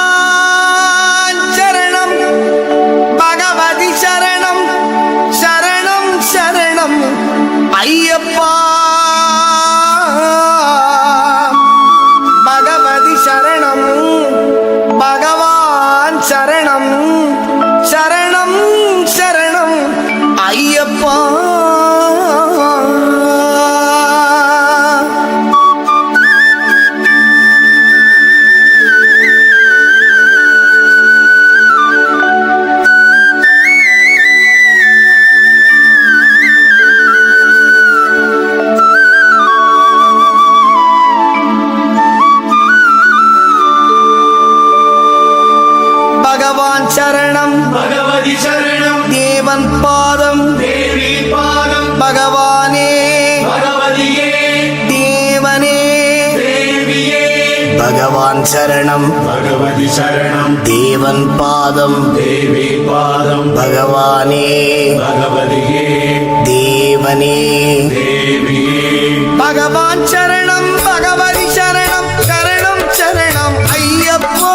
பகவான் சரணம் பகவதி சரணம் சரணம் சரணம் ஐயப்பா பகவதி சரணம் பகவான் சரணம் சரணம் சரணம் ஐயப்பா பகவான் சரணம் பகவதி சரணம் தேவன் பாதம் தேவி பாதம் பகவானே பகவதியே தேவனே தேவியே பகவான் சரணம் பகவதி சரணம் தேவன் பாதம் தேவி பாதம் பகவானே பகவதியே தேவனே தேவியே பகவான் சரணம் பகவதி சரணம் சரணம் சரணம் ஐயப்பா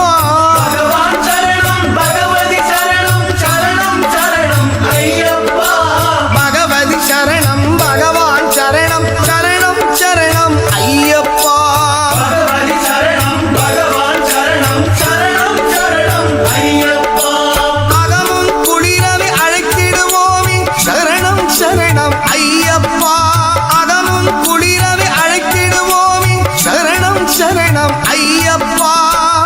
பகவான் சரணம் பகவதி சரணம் சரணம் சரணம் ஐயப்பா பகவதி சரணம் பகவான் சரணம் சரணம் சரணம் ஐயப்பா பகவதி சரணம் பகவான் சரணம் சரணம் சரணம் ஐயப்பா அகமும் குளிரவை அழைத்திடுவோமே சரணம் சரணம் ஐயப்பா அகமும் குளிரவை அழைத்திடுவோமே சரணம் சரணம் ஐயப்பா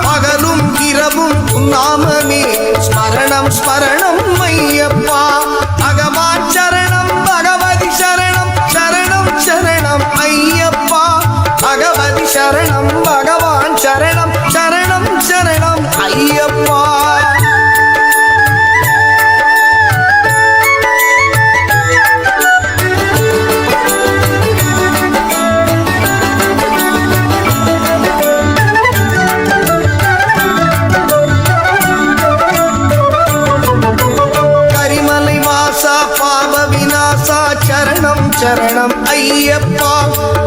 பகலும் இரவும் நாமமே ஸ்மரணம் ஸ்மரணம் ஐயப்பா பகவான் சரணம் பகவதி சரணம் சரணம் சரணம் ஐயப்பா பகவதி சரணம் பகவான் சரணம் சரணம் சரணம் ஐயப்பா கரிமலை வாசா பாப விநாசா சரணம் சரணம் ஐயப்பா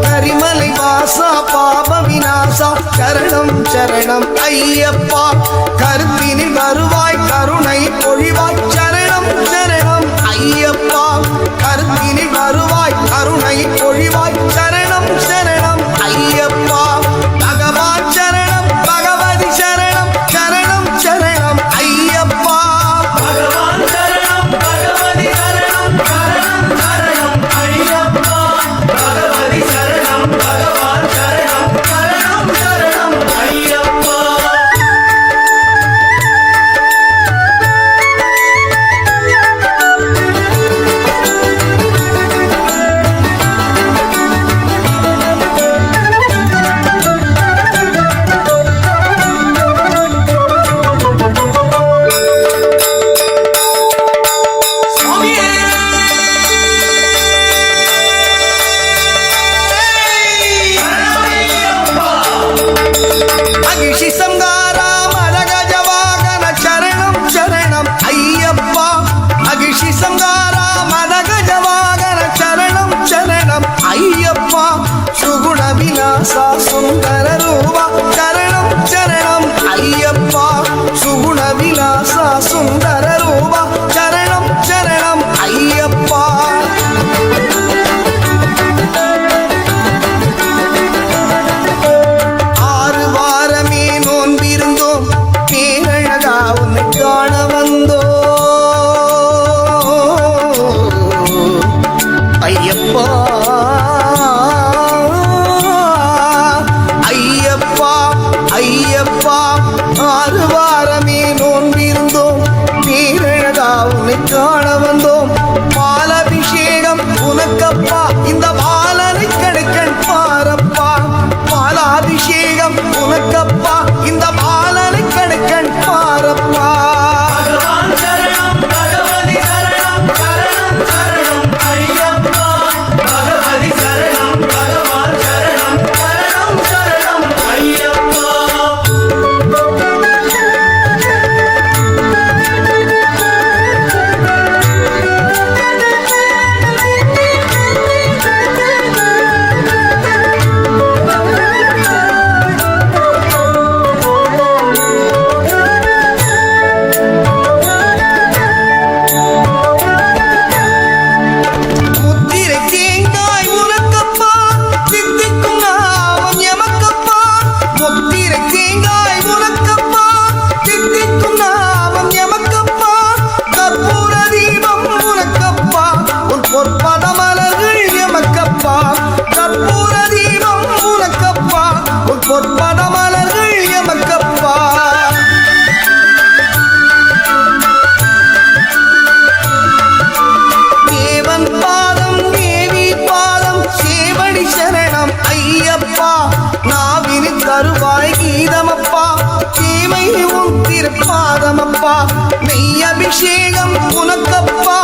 கரிமலை வாசா பாப விநாசா சரணம் சரணம் ஐயப்பா கருத்தினில் வருவாய் கருணை பொழிவாய் சரணம் சரணம் ஐயப்பா கருத்தினில் வருவாய் கருணை பொழிவாய் சரணம் சரணம் ஐயப்பா பகவான் சரணம் பகவதி சரணம் சரணம் சரணம் ஐயப்பா பகவான் சரணம் பகவதி சரணம் சரணம் சரணம் ஐயப்பா பகவதி சரணம் பகவான் சரணம் சரணம் சரணம் ஐயப்பா மகிழ்ச்சி சங்காரா மரகஜ வாகன சரணம் சரணம் ஐயப்பா மகிழ்ச்சி சங்காரா மரகஜ வாகன சரணம் சரணம் ஐயப்பா சுகுண விலாசா சுந்தர ரூபா சரணம் சரணம் ஐயப்பா சுகுண விலாசா சுந்தர ரூபா சரணம் சரணம் ஐயப்பா ஆறு வாரமே நோன்பிருந்தோம் பேரழகா உன்னை காண வந்தோ ஐயப்பா ஐயப்பா நாவினில் தருவாய் கீதமப்பா தீமை உன் திருப்பாதமப்பா மெய் அபிஷேகம் உனக்கப்பா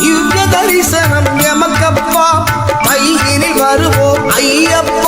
யுக தரிசனம் எமக்கப்பா மையினில் வருவோம் ஐயப்பா